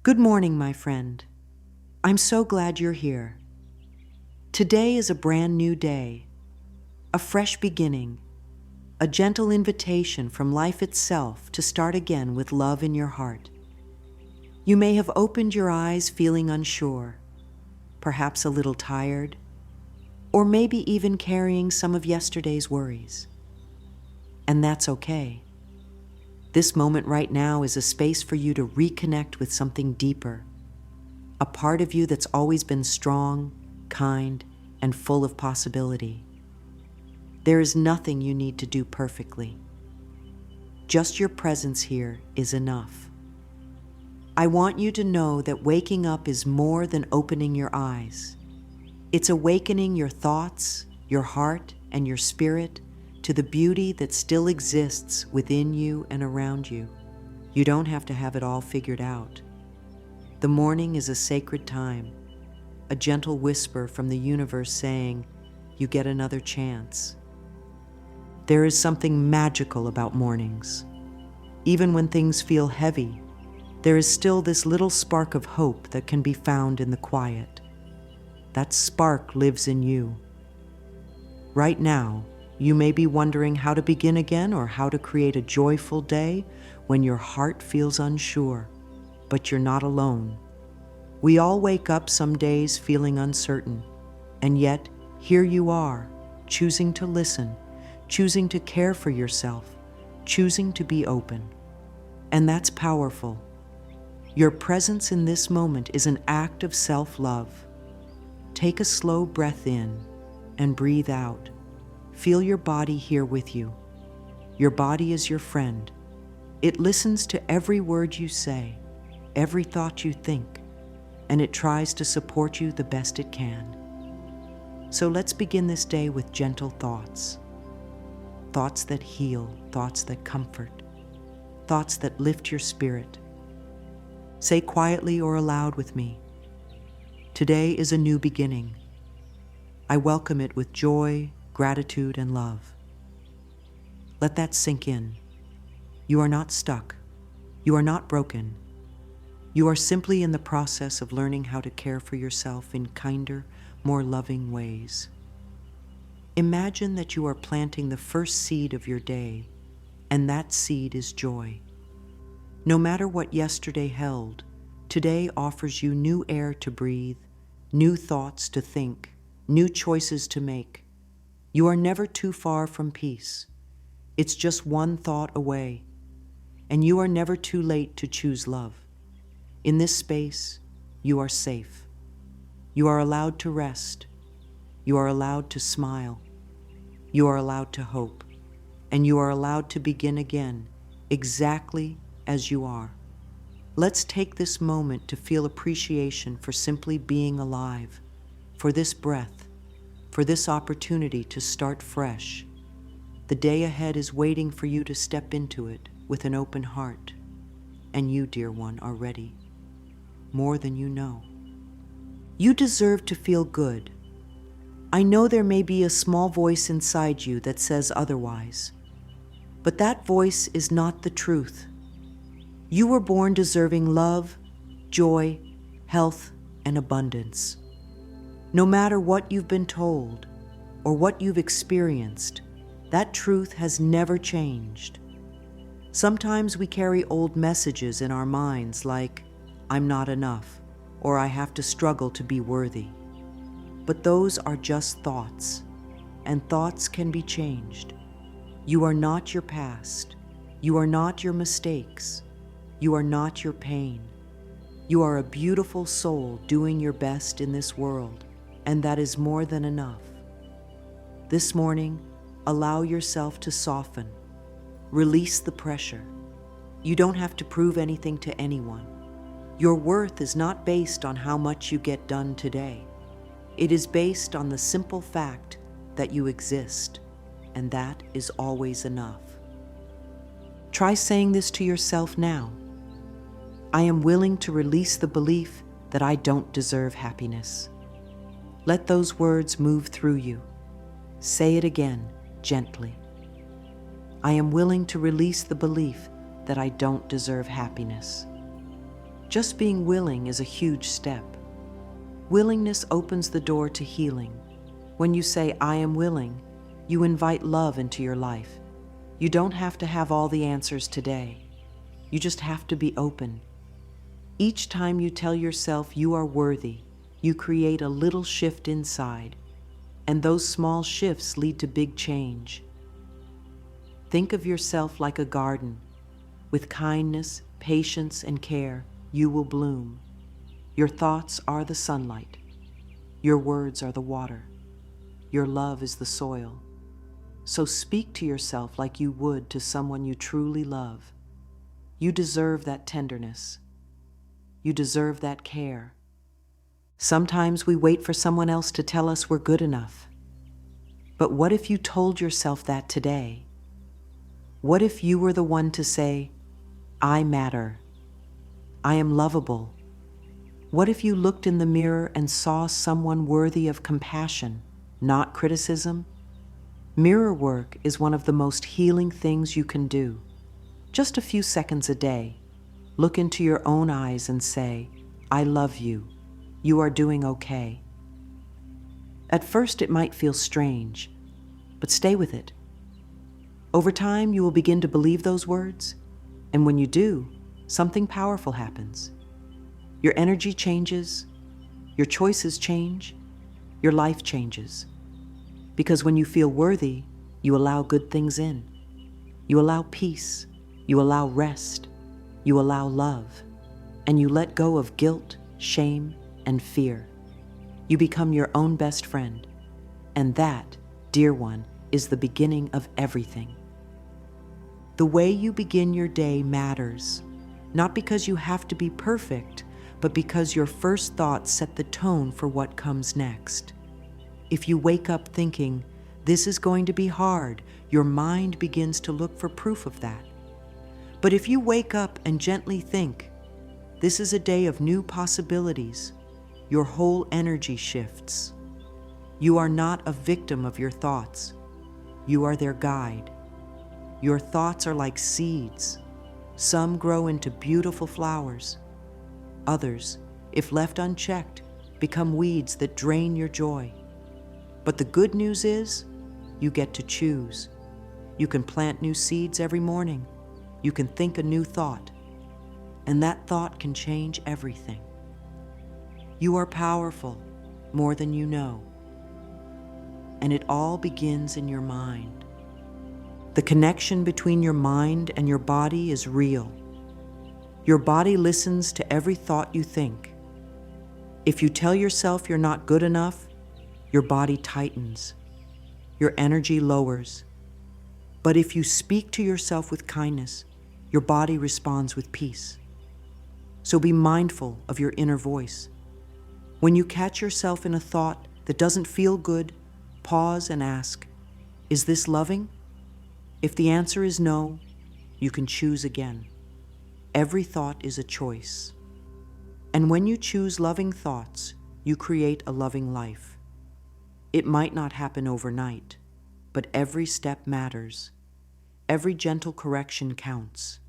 Good morning, my friend. I'm so glad you're here. Today is a brand new day, a fresh beginning, a gentle invitation from life itself to start again with love in your heart. You may have opened your eyes feeling unsure, perhaps a little tired, or maybe even carrying some of yesterday's worries. And that's okay. This moment right now is a space for you to reconnect with something deeper, a part of you that's always been strong, kind, and full of possibility. There is nothing you need to do perfectly. Just your presence here is enough. I want you to know that waking up is more than opening your eyes. It's awakening your thoughts, your heart, and your spirit to the beauty that still exists within you and around you. You don't have to have it all figured out. The morning is a sacred time, a gentle whisper from the universe saying, you get another chance. There is something magical about mornings. Even when things feel heavy, there is still this little spark of hope that can be found in the quiet. That spark lives in you. Right now, you may be wondering how to begin again or how to create a joyful day when your heart feels unsure, but you're not alone. We all wake up some days feeling uncertain, and yet here you are, choosing to listen, choosing to care for yourself, choosing to be open. And that's powerful. Your presence in this moment is an act of self-love. Take a slow breath in and breathe out. Feel your body here with you. Your body is your friend. It listens to every word you say, every thought you think, and it tries to support you the best it can. So let's begin this day with gentle thoughts. Thoughts that heal, thoughts that comfort, thoughts that lift your spirit. Say quietly or aloud with me, today is a new beginning. I welcome it with joy, gratitude, and love. Let that sink in. You are not stuck. You are not broken. You are simply in the process of learning how to care for yourself in kinder, more loving ways. Imagine that you are planting the first seed of your day, and that seed is joy. No matter what yesterday held, today offers you new air to breathe, new thoughts to think, new choices to make. You are never too far from peace. It's just one thought away. And you are never too late to choose love. In this space, you are safe. You are allowed to rest. You are allowed to smile. You are allowed to hope. And you are allowed to begin again, exactly as you are. Let's take this moment to feel appreciation for simply being alive, for this breath, for this opportunity to start fresh. The day ahead is waiting for you to step into it with an open heart. And you, dear one, are ready. More than you know. You deserve to feel good. I know there may be a small voice inside you that says otherwise, but that voice is not the truth. You were born deserving love, joy, health, and abundance. No matter what you've been told or what you've experienced, that truth has never changed. Sometimes we carry old messages in our minds like, I'm not enough, or I have to struggle to be worthy. But those are just thoughts, and thoughts can be changed. You are not your past. You are not your mistakes. You are not your pain. You are a beautiful soul doing your best in this world, and that is more than enough. This morning, allow yourself to soften. Release the pressure. You don't have to prove anything to anyone. Your worth is not based on how much you get done today. It is based on the simple fact that you exist, and that is always enough. Try saying this to yourself now. I am willing to release the belief that I don't deserve happiness. Let those words move through you. Say it again, gently. I am willing to release the belief that I don't deserve happiness. Just being willing is a huge step. Willingness opens the door to healing. When you say, I am willing, you invite love into your life. You don't have to have all the answers today. You just have to be open. Each time you tell yourself you are worthy, you create a little shift inside, and those small shifts lead to big change. Think of yourself like a garden. With kindness, patience, and care, you will bloom. Your thoughts are the sunlight. Your words are the water. Your love is the soil. So speak to yourself like you would to someone you truly love. You deserve that tenderness. You deserve that care. Sometimes we wait for someone else to tell us we're good enough. But what if you told yourself that today? What if you were the one to say, I matter. I am lovable. What if you looked in the mirror and saw someone worthy of compassion, not criticism? Mirror work is one of the most healing things you can do. Just a few seconds a day, look into your own eyes and say, I love you. You are doing okay. At first it might feel strange, but stay with it. Over time, you will begin to believe those words, and when you do, something powerful happens. Your energy changes, your choices change, your life changes. Because when you feel worthy, you allow good things in. You allow peace, you allow rest, you allow love, and you let go of guilt, shame, and fear. You become your own best friend, and that, dear one, is the beginning of everything. The way you begin your day matters, not because you have to be perfect, but because your first thoughts set the tone for what comes next. If you wake up thinking, this is going to be hard, your mind begins to look for proof of that. But if you wake up and gently think, this is a day of new possibilities, your whole energy shifts. You are not a victim of your thoughts. You are their guide. Your thoughts are like seeds. Some grow into beautiful flowers. Others, if left unchecked, become weeds that drain your joy. But the good news is, you get to choose. You can plant new seeds every morning. You can think a new thought. And that thought can change everything. You are powerful, more than you know. And it all begins in your mind. The connection between your mind and your body is real. Your body listens to every thought you think. If you tell yourself you're not good enough, your body tightens. Your energy lowers. But if you speak to yourself with kindness, your body responds with peace. So be mindful of your inner voice. When you catch yourself in a thought that doesn't feel good, pause and ask, is this loving? If the answer is no, you can choose again. Every thought is a choice. And when you choose loving thoughts, you create a loving life. It might not happen overnight, but every step matters. Every gentle correction counts.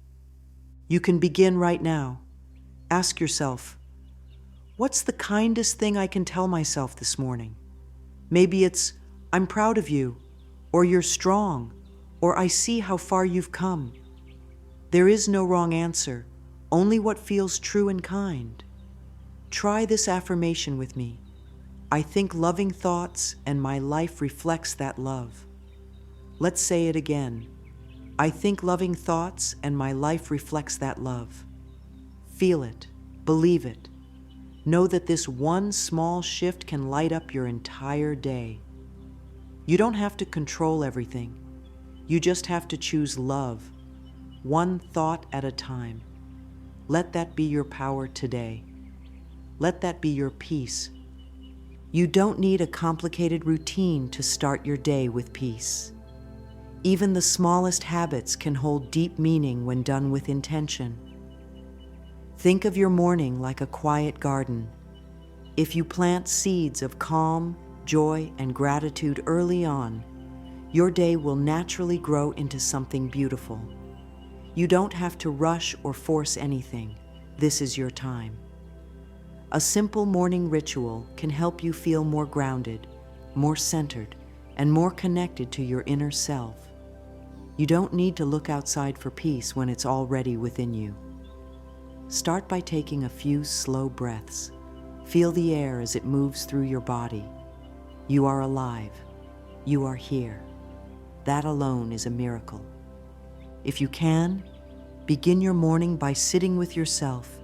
You can begin right now. Ask yourself, what's the kindest thing I can tell myself this morning? Maybe it's, I'm proud of you, or you're strong, or I see how far you've come. There is no wrong answer, only what feels true and kind. Try this affirmation with me. I think loving thoughts and my life reflects that love. Let's say it again. I think loving thoughts and my life reflects that love. Feel it, believe it. Know that this one small shift can light up your entire day. You don't have to control everything. You just have to choose love, one thought at a time. Let that be your power today. Let that be your peace. You don't need a complicated routine to start your day with peace. Even the smallest habits can hold deep meaning when done with intention. Think of your morning like a quiet garden. If you plant seeds of calm, joy, and gratitude early on, your day will naturally grow into something beautiful. You don't have to rush or force anything. This is your time. A simple morning ritual can help you feel more grounded, more centered, and more connected to your inner self. You don't need to look outside for peace when it's already within you. Start by taking a few slow breaths. Feel the air as it moves through your body. You are alive. You are here. That alone is a miracle. If you can, begin your morning by sitting with yourself,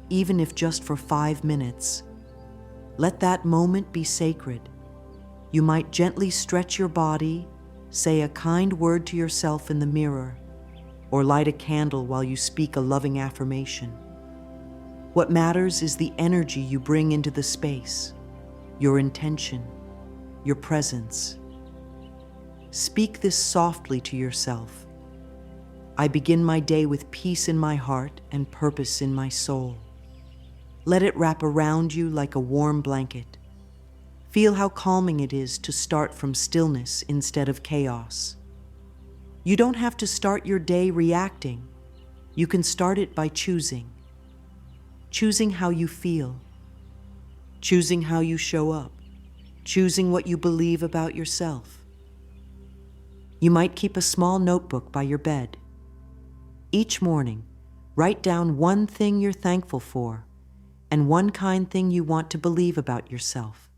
even if just for 5 minutes. Let that moment be sacred. You might gently stretch your body, say a kind word to yourself in the mirror, or light a candle while you speak a loving affirmation. What matters is the energy you bring into the space, your intention, your presence. Speak this softly to yourself. I begin my day with peace in my heart and purpose in my soul. Let it wrap around you like a warm blanket. Feel how calming it is to start from stillness instead of chaos. You don't have to start your day reacting. You can start it by choosing. Choosing how you feel. Choosing how you show up. Choosing what you believe about yourself. You might keep a small notebook by your bed. Each morning, write down one thing you're thankful for and one kind thing you want to believe about yourself.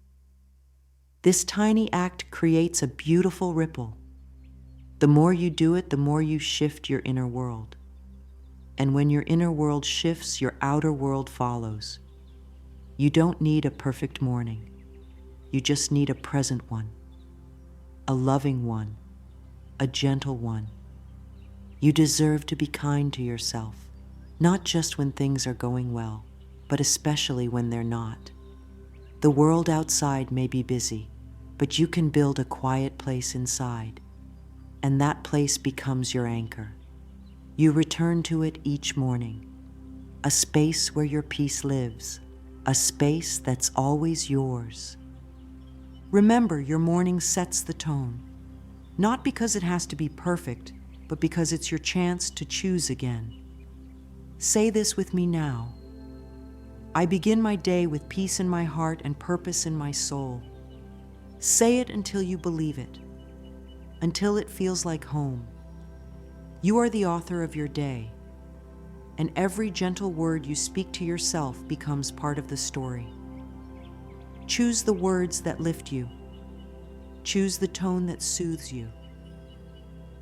This tiny act creates a beautiful ripple. The more you do it, the more you shift your inner world. And when your inner world shifts, your outer world follows. You don't need a perfect morning. You just need a present one, a loving one, a gentle one. You deserve to be kind to yourself, not just when things are going well, but especially when they're not. The world outside may be busy, but you can build a quiet place inside, and that place becomes your anchor. You return to it each morning, a space where your peace lives, a space that's always yours. Remember, your morning sets the tone, not because it has to be perfect, but because it's your chance to choose again. Say this with me now. I begin my day with peace in my heart and purpose in my soul. Say it until you believe it, until it feels like home. You are the author of your day, and every gentle word you speak to yourself becomes part of the story. Choose the words that lift you. Choose the tone that soothes you.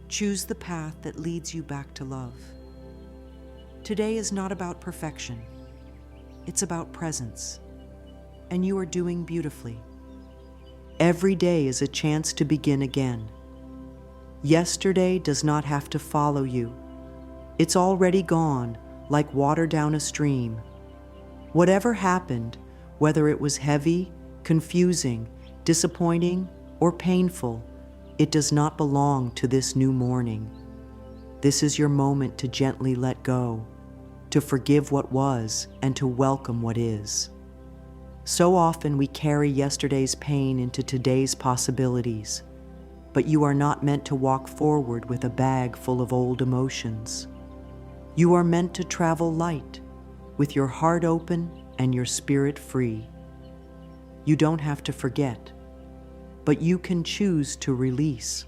Choose the path that leads you back to love. Today is not about perfection. It's about presence, and you are doing beautifully. Every day is a chance to begin again. Yesterday does not have to follow you. It's already gone, like water down a stream. Whatever happened, whether it was heavy, confusing, disappointing, or painful, it does not belong to this new morning. This is your moment to gently let go, to forgive what was, and to welcome what is. So often we carry yesterday's pain into today's possibilities, but you are not meant to walk forward with a bag full of old emotions. You are meant to travel light, with your heart open and your spirit free. You don't have to forget, but you can choose to release.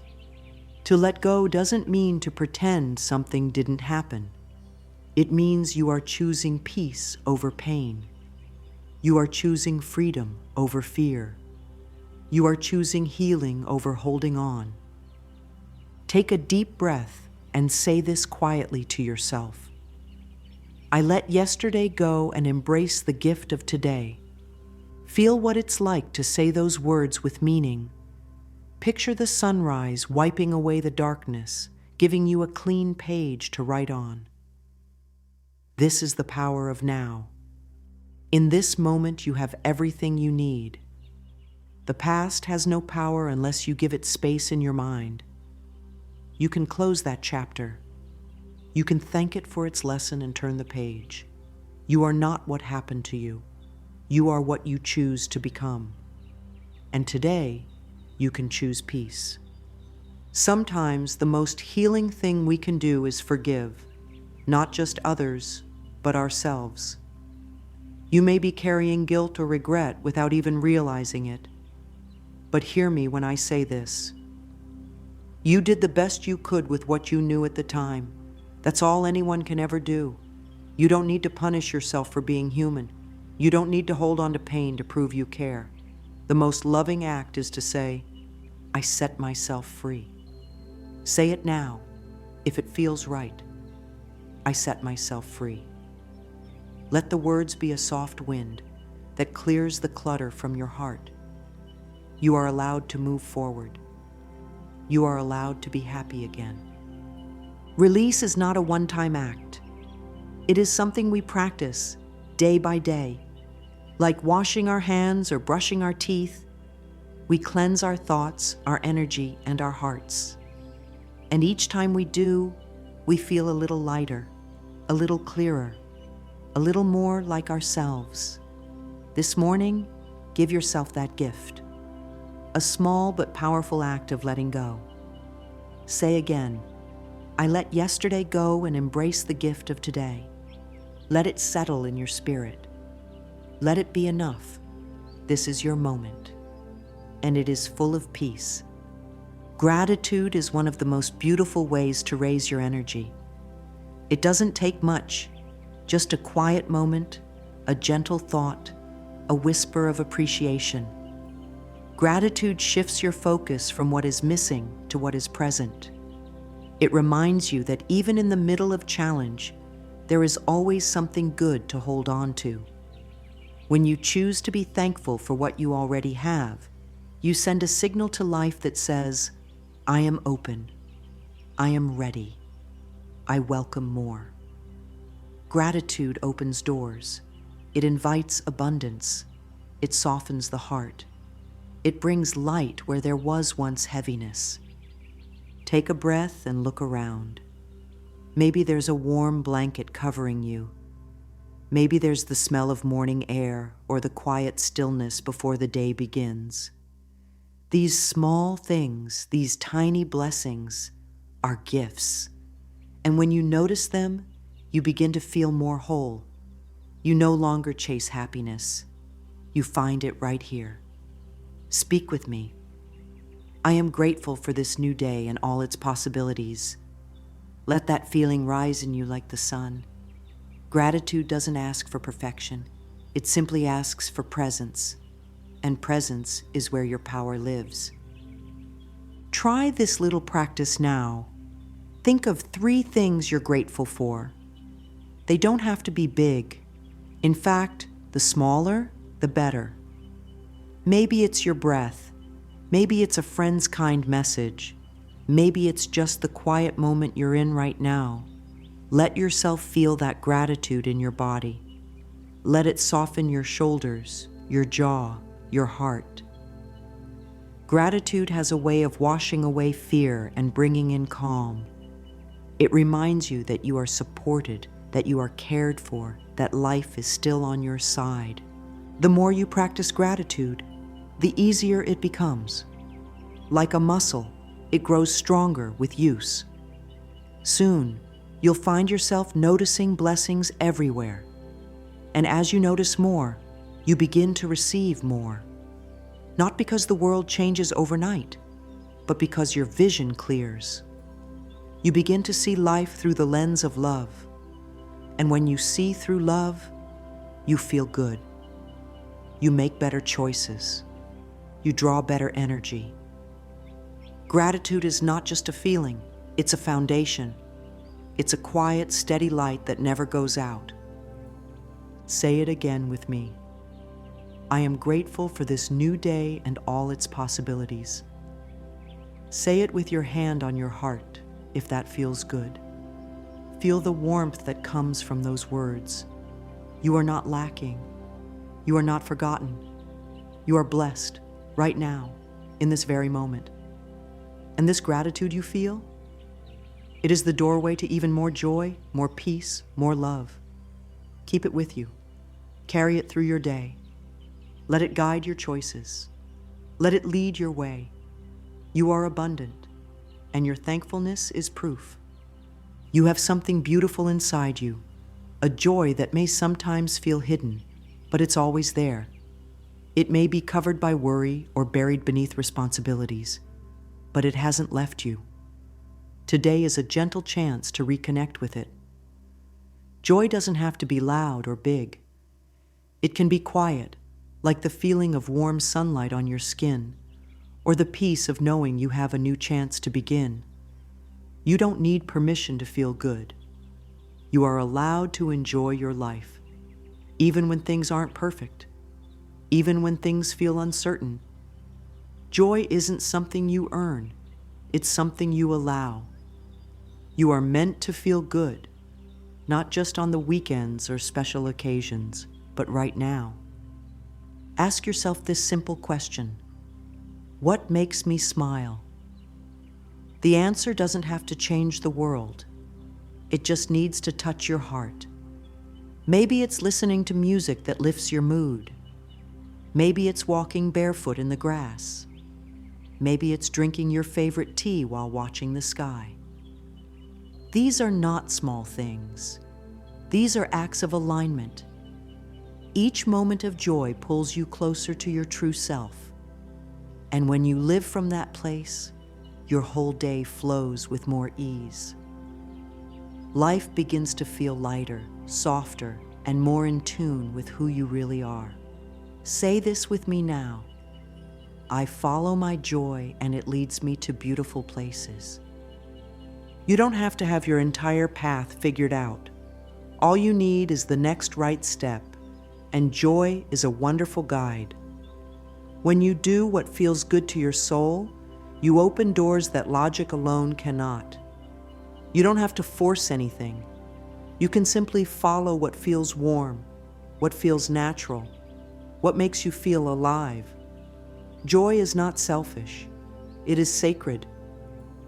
To let go doesn't mean to pretend something didn't happen. It means you are choosing peace over pain. You are choosing freedom over fear. You are choosing healing over holding on. Take a deep breath and say this quietly to yourself. I let yesterday go and embrace the gift of today. Feel what it's like to say those words with meaning. Picture the sunrise wiping away the darkness, giving you a clean page to write on. This is the power of now. In this moment, you have everything you need. The past has no power unless you give it space in your mind. You can close that chapter. You can thank it for its lesson and turn the page. You are not what happened to you. You are what you choose to become. And today, you can choose peace. Sometimes the most healing thing we can do is forgive, not just others, but ourselves. You may be carrying guilt or regret without even realizing it. But hear me when I say this. You did the best you could with what you knew at the time. That's all anyone can ever do. You don't need to punish yourself for being human. You don't need to hold on to pain to prove you care. The most loving act is to say, I set myself free. Say it now, if it feels right. I set myself free. Let the words be a soft wind that clears the clutter from your heart. You are allowed to move forward. You are allowed to be happy again. Release is not a one-time act. It is something we practice day by day. Like washing our hands or brushing our teeth, we cleanse our thoughts, our energy, and our hearts. And each time we do, we feel a little lighter, a little clearer, a little more like ourselves. This morning, give yourself that gift. A small but powerful act of letting go. Say again, I let yesterday go and embrace the gift of today. Let it settle in your spirit. Let it be enough. This is your moment, and it is full of peace. Gratitude is one of the most beautiful ways to raise your energy. It doesn't take much, just a quiet moment, a gentle thought, a whisper of appreciation. Gratitude shifts your focus from what is missing to what is present. It reminds you that even in the middle of challenge, there is always something good to hold on to. When you choose to be thankful for what you already have, you send a signal to life that says, I am open, I am ready, I welcome more. Gratitude opens doors. It invites abundance. It softens the heart. It brings light where there was once heaviness. Take a breath and look around. Maybe there's a warm blanket covering you. Maybe there's the smell of morning air or the quiet stillness before the day begins. These small things, these tiny blessings, are gifts. And when you notice them, you begin to feel more whole. You no longer chase happiness. You find it right here. Speak with me. I am grateful for this new day and all its possibilities. Let that feeling rise in you like the sun. Gratitude doesn't ask for perfection. It simply asks for presence. And presence is where your power lives. Try this little practice now. Think of 3 things you're grateful for. They don't have to be big. In fact, the smaller, the better. Maybe it's your breath. Maybe it's a friend's kind message. Maybe it's just the quiet moment you're in right now. Let yourself feel that gratitude in your body. Let it soften your shoulders, your jaw, your heart. Gratitude has a way of washing away fear and bringing in calm. It reminds you that you are supported, that you are cared for, that life is still on your side. The more you practice gratitude, the easier it becomes. Like a muscle, it grows stronger with use. Soon, you'll find yourself noticing blessings everywhere. And as you notice more, you begin to receive more. Not because the world changes overnight, but because your vision clears. You begin to see life through the lens of love. And when you see through love, you feel good. You make better choices. You draw better energy. Gratitude is not just a feeling, it's a foundation. It's a quiet, steady light that never goes out. Say it again with me. I am grateful for this new day and all its possibilities. Say it with your hand on your heart, if that feels good. Feel the warmth that comes from those words. You are not lacking. You are not forgotten. You are blessed, right now, in this very moment. And this gratitude you feel, it is the doorway to even more joy, more peace, more love. Keep it with you. Carry it through your day. Let it guide your choices. Let it lead your way. You are abundant, and your thankfulness is proof. You have something beautiful inside you. a joy that may sometimes feel hidden, but it's always there. It may be covered by worry or buried beneath responsibilities, but it hasn't left you. Today is a gentle chance to reconnect with it. Joy doesn't have to be loud or big. It can be quiet, like the feeling of warm sunlight on your skin, or the peace of knowing you have a new chance to begin. You don't need permission to feel good. You are allowed to enjoy your life, even when things aren't perfect, even when things feel uncertain. Joy isn't something you earn, it's something you allow. You are meant to feel good, not just on the weekends or special occasions, but right now. Ask yourself this simple question: what makes me smile? The answer doesn't have to change the world. It just needs to touch your heart. Maybe it's listening to music that lifts your mood. Maybe it's walking barefoot in the grass. Maybe it's drinking your favorite tea while watching the sky. These are not small things. These are acts of alignment. Each moment of joy pulls you closer to your true self. And when you live from that place, your whole day flows with more ease. Life begins to feel lighter, softer, and more in tune with who you really are. Say this with me now: I follow my joy and it leads me to beautiful places. You don't have to have your entire path figured out. All you need is the next right step, and joy is a wonderful guide. When you do what feels good to your soul, you open doors that logic alone cannot. You don't have to force anything. You can simply follow what feels warm, what feels natural, what makes you feel alive. Joy is not selfish. It is sacred.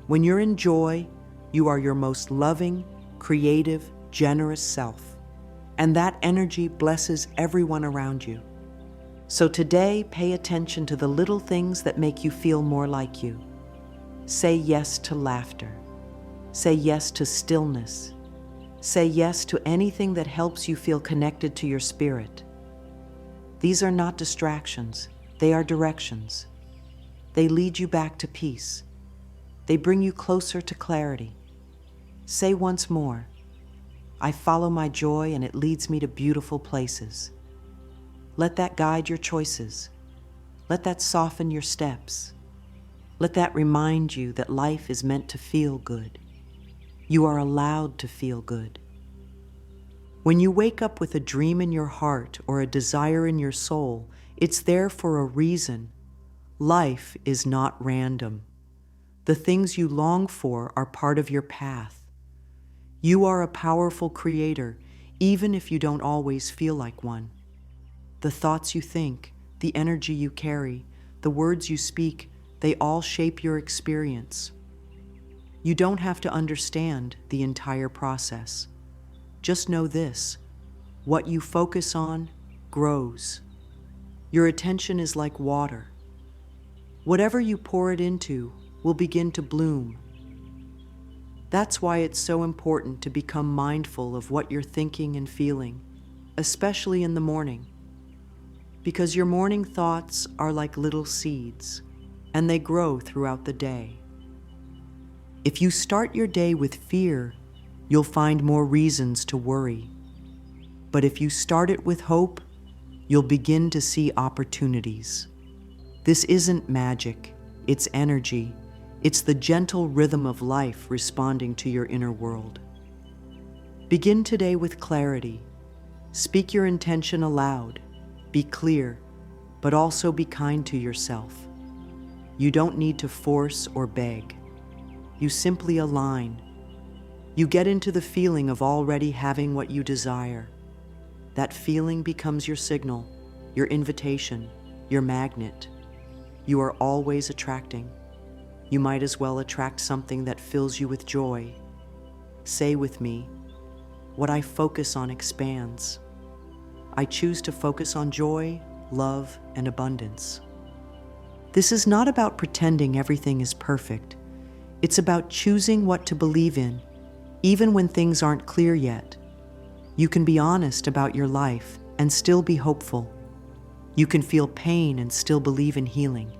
When you're in joy, you are your most loving, creative, generous self. And that energy blesses everyone around you. So today, pay attention to the little things that make you feel more like you. Say yes to laughter. Say yes to stillness. Say yes to anything that helps you feel connected to your spirit. These are not distractions, they are directions. They lead you back to peace. They bring you closer to clarity. Say once more, I follow my joy and it leads me to beautiful places. Let that guide your choices. Let that soften your steps. Let that remind you that life is meant to feel good. You are allowed to feel good. When you wake up with a dream in your heart or a desire in your soul, it's there for a reason. Life is not random. The things you long for are part of your path. You are a powerful creator, even if you don't always feel like one. The thoughts you think, the energy you carry, the words you speak, they all shape your experience. You don't have to understand the entire process. Just know this: what you focus on grows. Your attention is like water. Whatever you pour it into will begin to bloom. That's why it's so important to become mindful of what you're thinking and feeling, especially in the morning. Because your morning thoughts are like little seeds, and they grow throughout the day. If you start your day with fear, you'll find more reasons to worry. But if you start it with hope, you'll begin to see opportunities. This isn't magic, it's energy. It's the gentle rhythm of life responding to your inner world. Begin today with clarity. Speak your intention aloud. Be clear, but also be kind to yourself. You don't need to force or beg. You simply align. You get into the feeling of already having what you desire. That feeling becomes your signal, your invitation, your magnet. You are always attracting. You might as well attract something that fills you with joy. Say with me, what I focus on expands. I choose to focus on joy, love, and abundance. This is not about pretending everything is perfect. It's about choosing what to believe in, even when things aren't clear yet. You can be honest about your life and still be hopeful. You can feel pain and still believe in healing.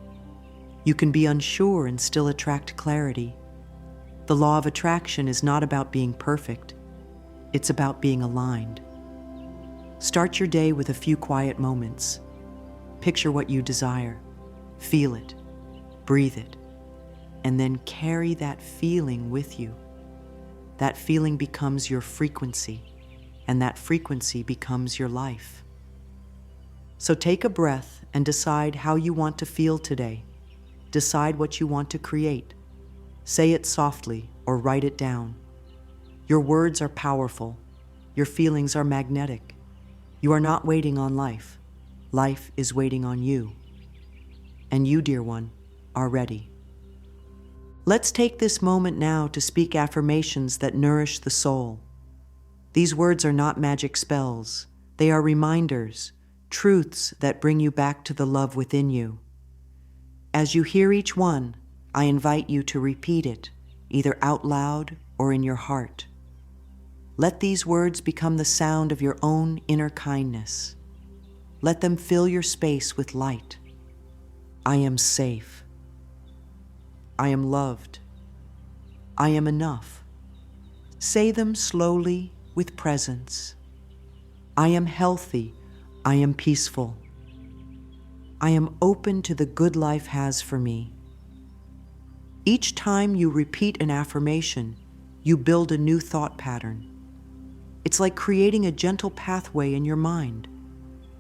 You can be unsure and still attract clarity. The law of attraction is not about being perfect. It's about being aligned. Start your day with a few quiet moments. Picture what you desire. Feel it. Breathe it. And then carry that feeling with you. That feeling becomes your frequency, and that frequency becomes your life. So take a breath and decide how you want to feel today. Decide what you want to create. Say it softly or write it down. Your words are powerful. Your feelings are magnetic. You are not waiting on life. Life is waiting on you. And you, dear one, are ready. Let's take this moment now to speak affirmations that nourish the soul. These words are not magic spells. They are reminders, truths that bring you back to the love within you. As you hear each one, I invite you to repeat it, either out loud or in your heart. Let these words become the sound of your own inner kindness. Let them fill your space with light. I am safe. I am loved. I am enough. Say them slowly with presence. I am healthy. I am peaceful. I am open to the good life has for me. Each time you repeat an affirmation, you build a new thought pattern. It's like creating a gentle pathway in your mind,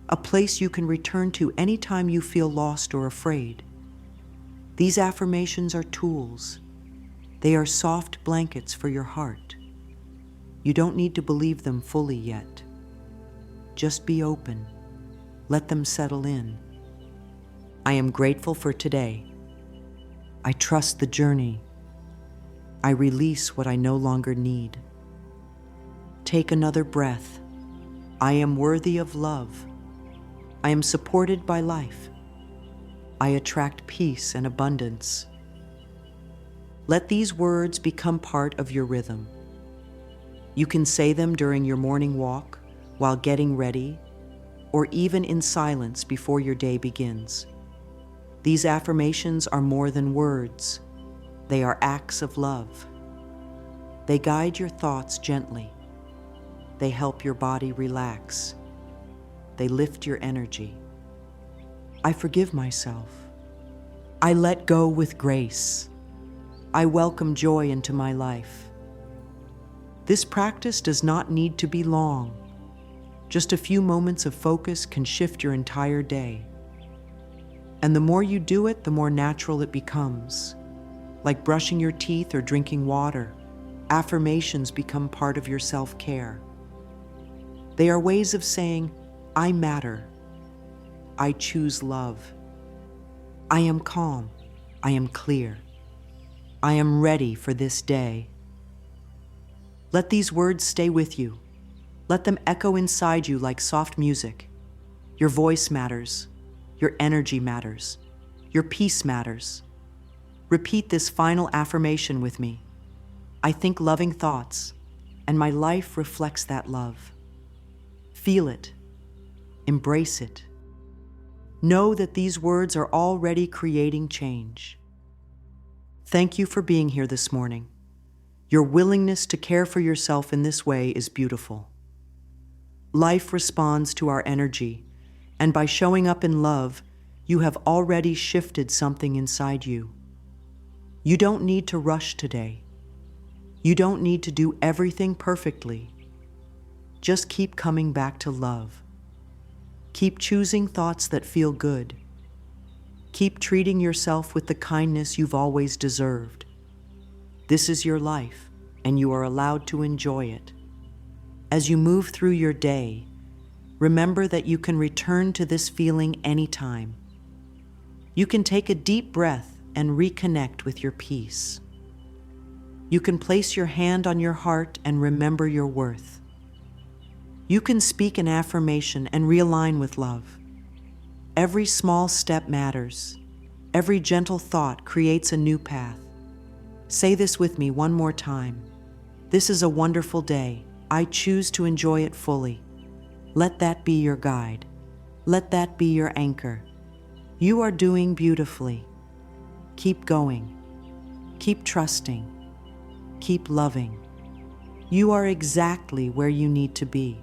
a place you can return to anytime you feel lost or afraid. These affirmations are tools. They are soft blankets for your heart. You don't need to believe them fully yet. Just be open. Let them settle in. I am grateful for today. I trust the journey. I release what I no longer need. Take another breath. I am worthy of love. I am supported by life. I attract peace and abundance. Let these words become part of your rhythm. You can say them during your morning walk, while getting ready, or even in silence before your day begins. These affirmations are more than words. They are acts of love. They guide your thoughts gently. They help your body relax. They lift your energy. I forgive myself. I let go with grace. I welcome joy into my life. This practice does not need to be long. Just a few moments of focus can shift your entire day. And the more you do it, the more natural it becomes. Like brushing your teeth or drinking water, affirmations become part of your self-care. They are ways of saying, I matter. I choose love. I am calm. I am clear. I am ready for this day. Let these words stay with you. Let them echo inside you like soft music. Your voice matters. Your energy matters. Your peace matters. Repeat this final affirmation with me. I think loving thoughts, and my life reflects that love. Feel it. Embrace it. Know that these words are already creating change. Thank you for being here this morning. Your willingness to care for yourself in this way is beautiful. Life responds to our energy, and by showing up in love, you have already shifted something inside you. You don't need to rush today. You don't need to do everything perfectly. Just keep coming back to love. Keep choosing thoughts that feel good. Keep treating yourself with the kindness you've always deserved. This is your life, and you are allowed to enjoy it. As you move through your day, remember that you can return to this feeling anytime. You can take a deep breath and reconnect with your peace. You can place your hand on your heart and remember your worth. You can speak an affirmation and realign with love. Every small step matters. Every gentle thought creates a new path. Say this with me one more time. This is a wonderful day. I choose to enjoy it fully. Let that be your guide. Let that be your anchor. You are doing beautifully. Keep going. Keep trusting. Keep loving. You are exactly where you need to be.